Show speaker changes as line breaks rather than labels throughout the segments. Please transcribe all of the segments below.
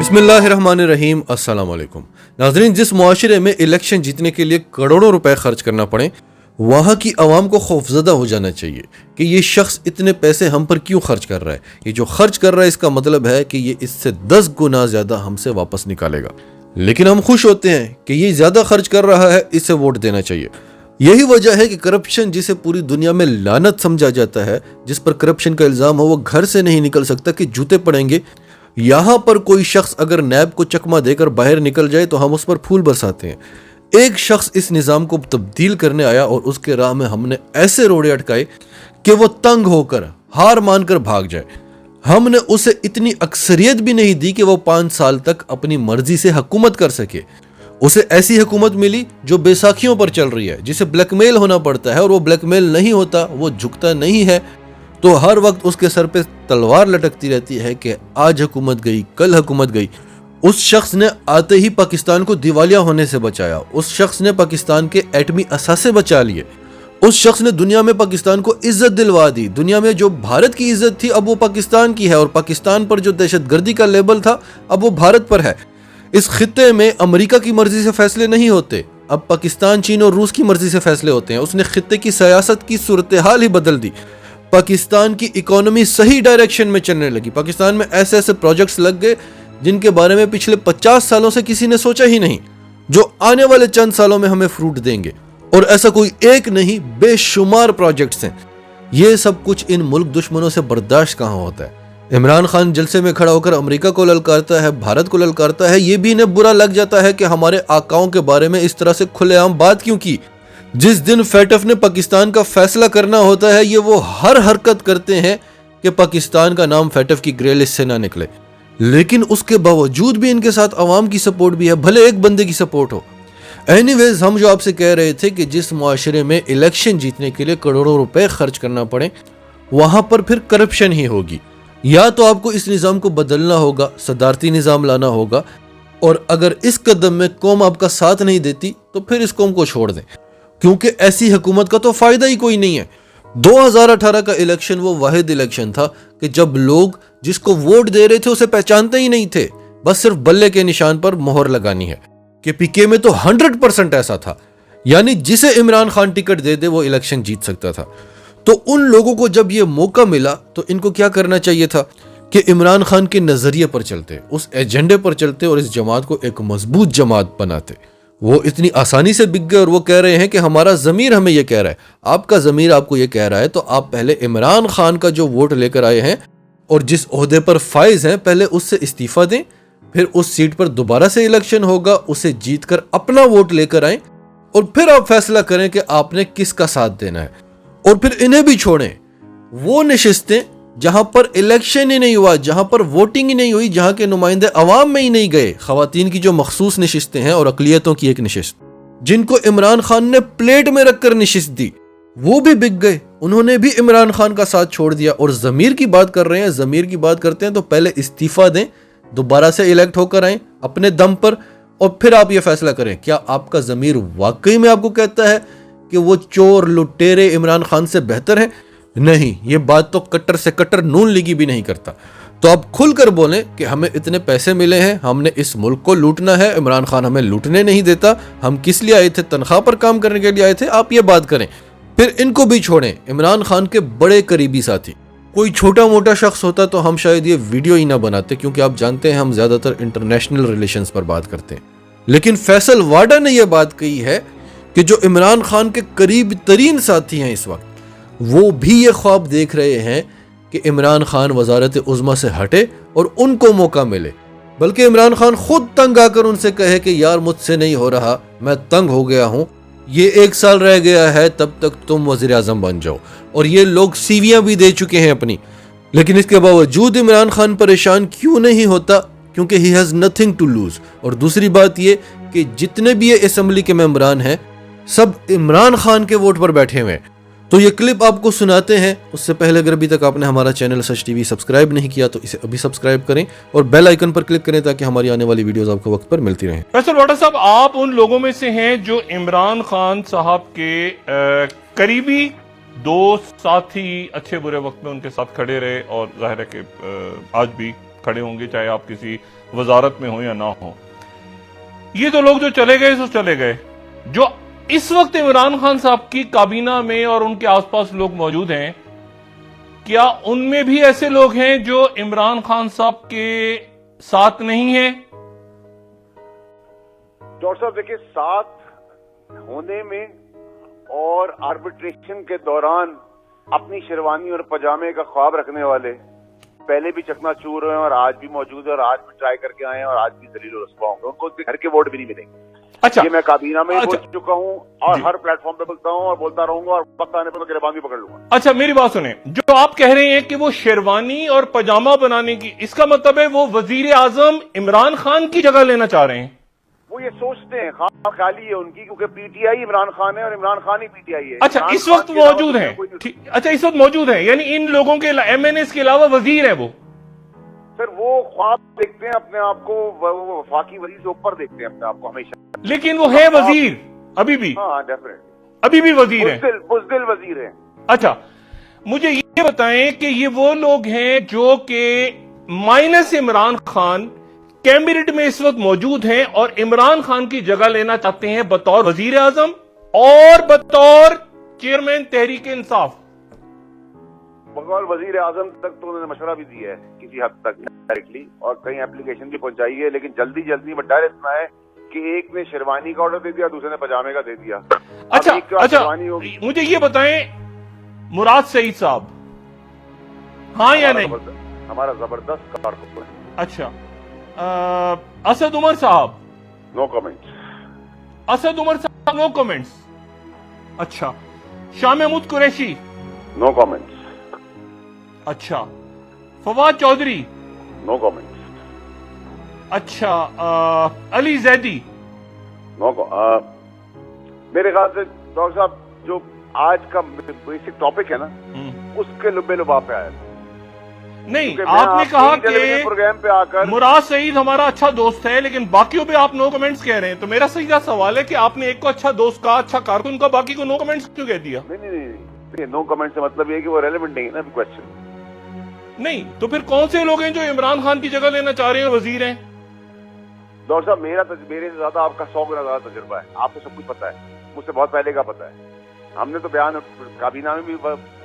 बिस्मिल्लाहिर्रहमानिर्रहीम, अस्सलाम वालेकुम। नाज़रीन, जिस मुआशरे में इलेक्शन जीतने के लिए करोड़ों रुपए खर्च करना पड़े, वहाँ की आवाम को खौफजदा हो जाना चाहिए कि ये शख्स इतने पैसे हम पर क्यों खर्च कर रहा है। ये जो खर्च कर रहा है इसका मतलब है कि ये इससे 10 गुना ज़्यादा हमसे वापस निकालेगा। लेकिन हम खुश होते हैं कि ये ज़्यादा खर्च कर रहा है, इसे वोट देना चाहिए। यही वजह है कि करप्शन, जिसे पूरी दुनिया में लानत समझा जाता है, जिस पर करप्शन का इल्ज़ाम हो वो घर से नहीं निकल सकता कि जूते पड़ेंगे। यहाँ पर कोई शख्स अगर नैब को चकमा देकर बाहर निकल जाए तो हम उस पर फूल बरसाते हैं। एक शख्स इस निज़ाम को तब्दील करने आया और उसके राह में हमने ऐसे रोड़े अटकाए कि वो तंग होकर हार मानकर भाग जाए। हमने उसे इतनी अक्सरियत भी नहीं दी कि वो 5 साल तक अपनी मर्जी से हुकूमत कर सके। उसे ऐसी हुकूमत मिली जो बैसाखियों पर चल रही है, जिसे ब्लैकमेल होना पड़ता है, और वो ब्लैकमेल नहीं होता, वो झुकता नहीं है, तो हर वक्त उसके सर पे तलवार लटकती रहती है कि आज हुकूमत गई, कल हुकूमत गई। उस शख्स ने आते ही पाकिस्तान को दिवालिया होने से बचाया। उस शख्स ने पाकिस्तान के एटमी असासे बचा लिए। उस शख्स ने दुनिया में पाकिस्तान को इज्जत दिलवा दी। दुनिया में जो भारत की इज्जत थी अब वो पाकिस्तान की है, और पाकिस्तान पर जो दहशतगर्दी का लेबल था अब वो भारत पर है। इस खित्ते में अमेरिका की मर्जी से फैसले नहीं होते, अब पाकिस्तान, चीन और रूस की मर्जी से फैसले होते हैं। उसने खित्ते की सियासत की सूरत हाल ही बदल दी। पाकिस्तान की इकोनॉमी सही डायरेक्शन में चलने लगी। पाकिस्तान में ऐसे ऐसे प्रोजेक्ट्स लग गए जिनके बारे में पिछले 50 सालों से किसी ने सोचा ही नहीं, जो आने वाले चंद सालों में हमें फ्रूट देंगे। और ऐसा कोई एक नहीं, बेशुमार प्रोजेक्ट्स हैं। ये सब कुछ इन मुल्क दुश्मनों से बर्दाश्त कहाँ होता है। इमरान खान जलसे में खड़ा होकर अमेरिका को ललकारता है, भारत को ललकारता है। ये भी इन्हें बुरा लग जाता है कि हमारे आकाओं के बारे में इस तरह से खुलेआम बात क्यों की। जिस दिन फैटफ ने पाकिस्तान का फैसला करना होता है, ये वो हर हरकत करते हैं कि पाकिस्तान का नाम फैटफ की ग्रे लिस्ट से ना निकले। लेकिन उसके बावजूद भी इनके साथ अवाम की सपोर्ट भी है, भले एक बंदे की सपोर्ट हो। एनीवेज, हम जो आपसे कह रहे थे कि जिस मुआशरे में इलेक्शन जीतने के लिए करोड़ों रुपए खर्च करना पड़े, वहां पर फिर करप्शन ही होगी। या तो आपको इस निज़ाम को बदलना होगा, सदारती निज़ाम लाना होगा, और अगर इस कदम में कौम आपका साथ नहीं देती तो फिर इस कौम को छोड़ दें, क्योंकि ऐसी हुकूमत का तो फायदा ही कोई नहीं है। 2018 का इलेक्शन वो वाहिद इलेक्शन था कि जब लोग जिसको वोट दे रहे थे उसे पहचानते ही नहीं थे, बस सिर्फ बल्ले के निशान पर मोहर लगानी है। कि पीके में तो 100% ऐसा था, यानी जिसे इमरान खान टिकट दे दे वो इलेक्शन जीत सकता था। तो उन लोगों को जब ये मौका मिला तो इनको क्या करना चाहिए था कि इमरान खान के नजरिए पर चलते, उस एजेंडे पर चलते और इस जमात को एक मजबूत जमात बनाते। वो इतनी आसानी से बिक गए और वो कह रहे हैं कि हमारा ज़मीर हमें ये कह रहा है। आपका ज़मीर आपको ये कह रहा है तो आप पहले इमरान खान का जो वोट लेकर आए हैं और जिस ओहदे पर फाइज हैं, पहले उससे इस्तीफ़ा दें, फिर उस सीट पर दोबारा से इलेक्शन होगा, उसे जीत कर अपना वोट लेकर आएं, और फिर आप फैसला करें कि आपने किसका साथ देना है। और फिर इन्हें भी छोड़ें। वो नशिस्तें जहां पर इलेक्शन ही नहीं हुआ, जहां पर वोटिंग ही नहीं हुई, जहां के नुमाइंदे अवाम में ही नहीं गए, खवातीन की जो मखसूस नशिस्तें हैं और अकलियतों की एक नशिस्त, जिनको इमरान खान ने प्लेट में रखकर नशिस्त दी, वो भी बिक गए। उन्होंने भी इमरान खान का साथ छोड़ दिया। और ज़मीर की बात कर रहे हैं, ज़मीर की बात करते हैं तो पहले इस्तीफ़ा दें, दोबारा से इलेक्ट होकर आए अपने दम पर, और फिर आप ये फैसला करें क्या आपका ज़मीर वाकई में आपको कहता है कि वो चोर लुटेरे इमरान खान से बेहतर हैं। नहीं, ये बात तो कट्टर से कट्टर नून लीगी भी नहीं करता। तो आप खुलकर बोलें कि हमें इतने पैसे मिले हैं, हमने इस मुल्क को लूटना है, इमरान खान हमें लूटने नहीं देता, हम किस लिए आए थे, तनख्वाह पर काम करने के लिए आए थे। आप ये बात करें। फिर इनको भी छोड़ें, इमरान खान के बड़े करीबी साथी। कोई छोटा मोटा शख्स होता तो हम शायद ये वीडियो ही ना बनाते, क्योंकि आप जानते हैं हम ज्यादातर इंटरनेशनल रिलेशंस पर बात करते हैं। लेकिन फैसल वाडा ने यह बात कही है कि जो इमरान खान के करीब तरीन साथी हैं इस वक्त, वो भी ये ख्वाब देख रहे हैं कि इमरान खान वजारत उज़्मा से हटे और उनको मौका मिले। बल्कि इमरान खान खुद तंग आकर उनसे कहे कि यार मुझसे नहीं हो रहा, मैं तंग हो गया हूं, ये 1 साल रह गया है, तब तक तुम वज़ीर आज़म बन जाओ। और ये लोग सीवियां भी दे चुके हैं अपनी। लेकिन इसके बावजूद इमरान खान परेशान क्यों नहीं होता? क्योंकि he has nothing to lose. और दूसरी बात ये कि जितने भी ये असेंबली के मेंबरान हैं, सब इमरान खान के वोट पर बैठे हुए हैं। तो ये क्लिप आपको सुनाते हैं। उससे पहले अगर अभी तक आपने हमारा चैनल सच टीवी सब्सक्राइब नहीं किया तो इसे अभी सब्सक्राइब करें और बेल आइकन पर क्लिक करें ताकि हमारी आने वाली वीडियोस आपको वक्त पर मिलती रहें।
फैसल वाडा साहब, आप उन लोगों में से हैं जो इमरान खान साहब के करीबी दोस्त, साथी, अच्छे बुरे वक्त में उनके साथ खड़े रहे और जाहिर है कि आज भी खड़े होंगे, चाहे आप किसी वजारत में हो या ना हो। ये तो लोग जो चले गए सो चले गए। जो इस वक्त इमरान खान साहब की काबीना में और उनके आसपास लोग मौजूद हैं, क्या उनमें भी ऐसे लोग हैं जो इमरान खान साहब के साथ नहीं हैं?
डॉक्टर साहब देखिए, साथ होने में और आर्बिट्रेशन के दौरान अपनी शेरवानी और पजामे का ख्वाब रखने वाले पहले भी चकनाचूर हैं और आज भी मौजूद है और आज भी ट्राई करके आए हैं और आज भी दलील और रस्वा होंगे, उनको घर के वोट भी नहीं मिलेंगे।
अच्छा,
ये मैं काबीना में बोल
अच्छा,
चुका हूँ और
जी।
हर प्लेटफॉर्म पे बोलता हूँ और बोलता रहूंगा और वक्त आने पर मैं गिरबान भी पकड़ लूंगा।
अच्छा, मेरी बात सुने। जो आप कह रहे हैं कि वो शेरवानी और पजामा बनाने की, इसका मतलब है वो वजीर आजम इमरान खान की जगह लेना चाह रहे हैं?
वो ये सोचते हैं, खाली है उनकी, क्योंकि पीटीआई इमरान खान है और इमरान खान ही पीटीआई है।
अच्छा,
इमरान
इस
खान
वक्त
के अलावा
मौजूद
दूसरा
हैं?
कोई नहीं।
ठीक, अच्छा, इस वक्त मौजूद हैं, यानी इन लोगों के एमएनएस के अलावा वजीर है वो?
सर वो ख्वाब देखते हैं अपने आप को, वो वफाकी वजीर से ऊपर देखते हैं अपने आप को हमेशा।
लेकिन वो है वजीर अभी भी?
हाँ डेफिनेटली,
अभी भी वजीर है?
बुज़दिल वजीर है।
अच्छा, मुझे ये बताएं कि ये वो लोग हैं जो कि माइनस इमरान खान कैबिनेट में इस वक्त मौजूद हैं और इमरान खान की जगह लेना चाहते हैं बतौर वजीर आजम और बतौर चेयरमैन तहरीक इंसाफ।
बगौर वजीर आजम तक तो उन्होंने मशवरा भी दिया है किसी हद तक डायरेक्टली, और कई एप्लीकेशन भी पहुंचाई है, लेकिन जल्दी जल्दी में डायरेक्ट इतना है कि एक ने शेरवानी का ऑर्डर दे दिया, दूसरे ने पजामे का दे दिया।
अच्छा,
अब एक के बाद
अच्छा,
शेरवानी होगी।
मुझे ये बताएं, मुराद सईद साहब, हाँ या नहीं?
हमारा जबरदस्त कारकुन है।
अच्छा, असद उमर साहब?
No comments.
असद उमर साहब नो कमेंट्स। अच्छा, शाह महमूद कुरैशी?
No comments.
अच्छा, फवाद चौधरी?
No comments.
अच्छा, अली जैदी?
नो मेरे ख्याल से डॉक्टर साहब जो आज का बेसिक टॉपिक है ना, उसके लुब्बे लुबाब पे आया।
नहीं,
क्योंकि मैं
आपने कहा
टेलीविजन प्रोग्राम पे आकर
कि मुराद सईद हमारा अच्छा दोस्त है, लेकिन बाकियों पे आप नो कमेंट्स कह रहे हैं। तो मेरा सीधा सवाल है कि आपने एक को अच्छा दोस्त कहा, अच्छा कारकुन का, बाकी को नो कमेंट्स क्यों कह दिया?
नहीं, नो कमेंट से मतलब ये है कि वो रेलेवेंट नहीं है ना क्वेश्चन।
नहीं, तो फिर कौन से लोग हैं जो इमरान खान की जगह लेना चाह रहे हैं, वजीर हैं?
डॉक्टर साहब मेरे से ज्यादा आपका 100 गुना ज्यादा तजुर्बा है, आपको सब कुछ पता है, मुझसे बहुत पहले का पता है। हमने तो बयान काबीना में भी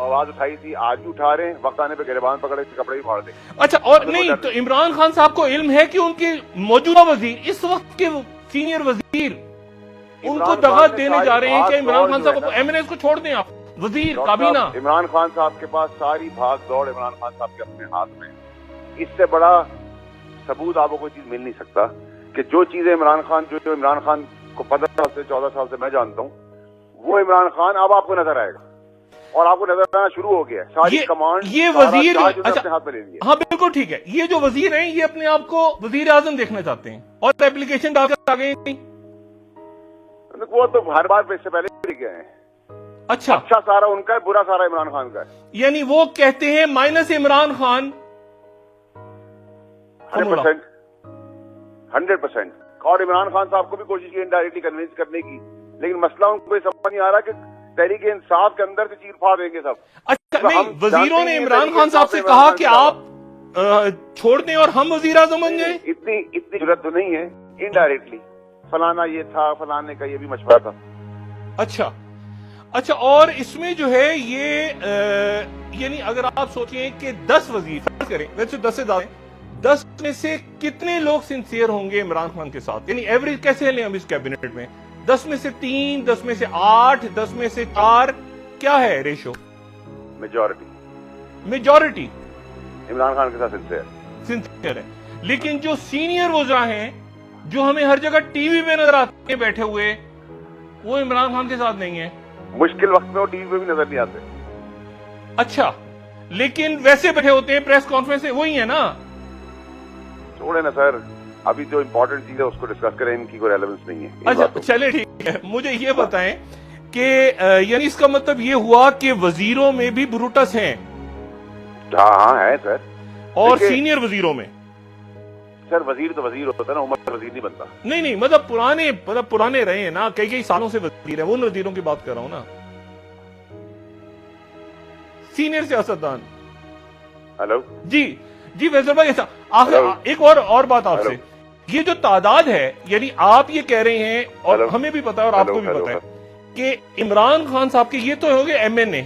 आवाज उठाई थी, आज भी उठा रहे हैं, वक्त आने पे गिरबान पकड़े कपड़े भी फाड़ दे।
अच्छा, और नहीं तो इमरान खान साहब को इल्म है कि उनके मौजूदा वजीर, इस वक्त के सीनियर वजीर, उनको दगा देने जा रहे हैं कि इमरान खान साहब को, एमएनएस को छोड़ दें आप, वजीर काबीना?
इमरान खान साहब के पास सारी भाग दौड़ इमरान खान साहब के अपने हाथ में, इससे बड़ा सबूत आपको कोई चीज मिल नहीं सकता कि जो चीजें इमरान खान जो इमरान खान को 15 साल से 14 साल से मैं जानता हूँ, वो इमरान खान अब आपको नजर आएगा और आपको नजर आना शुरू हो गया। सारी कमांड
ये वजीर
अपने हाथ में ले लिया।
हाँ बिल्कुल ठीक है, ये जो वजीर हैं ये अपने आप को वजीर आजम देखना चाहते हैं और एप्लीकेशन डालकर आ गए नहीं?
वो तो हर बार इससे पहले भी गए हैं।
अच्छा
सारा उनका है, बुरा सारा इमरान खान का है।
यानी वो कहते हैं माइनस इमरान खान
100%। और इमरान खान साहब को भी कोशिश की इनडायरेक्टली कन्विंस करने की, लेकिन मसला उनको ये समझ नहीं आ रहा कि तहरीक इंसाफ के अंदर से चीर फाड़ देंगे सब।
अच्छा नहीं, वजीरों ने इमरान खान साहब से कहा कि आप छोड़ दें और हम वजीर आजम बन जाए?
इतनी जरूरत तो नहीं है, इनडायरेक्टली फलाना ये था, फलाने का ये भी मशवरा था।
अच्छा, और इसमें जो है ये यानी अगर आप सोचें कि 10 वजीर फर्ज करें, वैसे 10 से ज्यादा, 10 में से कितने लोग सिंसियर होंगे इमरान खान के साथ? यानी एवरेज कैसे लें हम इस कैबिनेट में? 10 में से 3, 10 में से 8, 10 में से 4, क्या है रेशो? मेजॉरिटी
इमरान खान के साथ
सिंसियर है। लेकिन जो सीनियर वज़रा हैं, जो हमें हर जगह टीवी पे नजर आते हैं बैठे हुए, वो इमरान खान के साथ नहीं है।
मुश्किल वक्त में वो टीवी पे भी नजर नहीं आते।
अच्छा, लेकिन वैसे बैठे होते हैं प्रेस कॉन्फ्रेंस में, वही है ना?
छोड़े ना सर, अभी जो इम्पोर्टेंट चीज है उसको डिस्कस करें, इनकी कोई रेलेवेंस नहीं है।
अच्छा चले ठीक है, मुझे ये बताएं कि यानी इसका मतलब ये हुआ कि वजीरों में भी ब्रूटस हैं?
हाँ है सर।
और सीनियर वजीरों में?
सर वजीर तो वजीर होता है ना, उम्र वजीर नहीं बनता।
नहीं मतलब पुराने रहे हैं ना, कई सालों से वजीर है, वो वजीरों की बात कर रहा हूं ना, सीनियर सियासतदान।
हेलो
जी, جی فیصل بھائی آخر ایک اور بات آپ سے, یہ جو تعداد ہے, یعنی آپ یہ کہہ رہے ہیں اور ہمیں بھی پتا ہے اور آپ کو بھی پتا ہے کہ عمران خان صاحب کے یہ تو ہو گئے ایم این اے,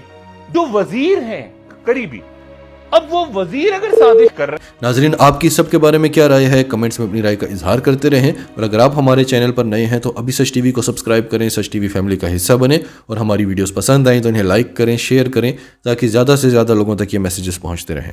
جو وزیر ہیں قریبی, اب وہ وزیر اگر سازش کر رہے ہیں.
ناظرین, آپ کی سب کے بارے میں کیا رائے ہے؟ کمنٹس میں اپنی رائے کا اظہار کرتے رہیں, اور اگر آپ ہمارے چینل پر نئے ہیں تو ابھی سچ ٹی وی کو سبسکرائب کریں, سچ ٹی وی فیملی کا حصہ بنیں, اور ہماری ویڈیوز پسند آئیں تو انہیں لائک کریں, شیئر کریں, تاکہ زیادہ سے زیادہ لوگوں تک یہ میسیجز پہنچتے رہیں.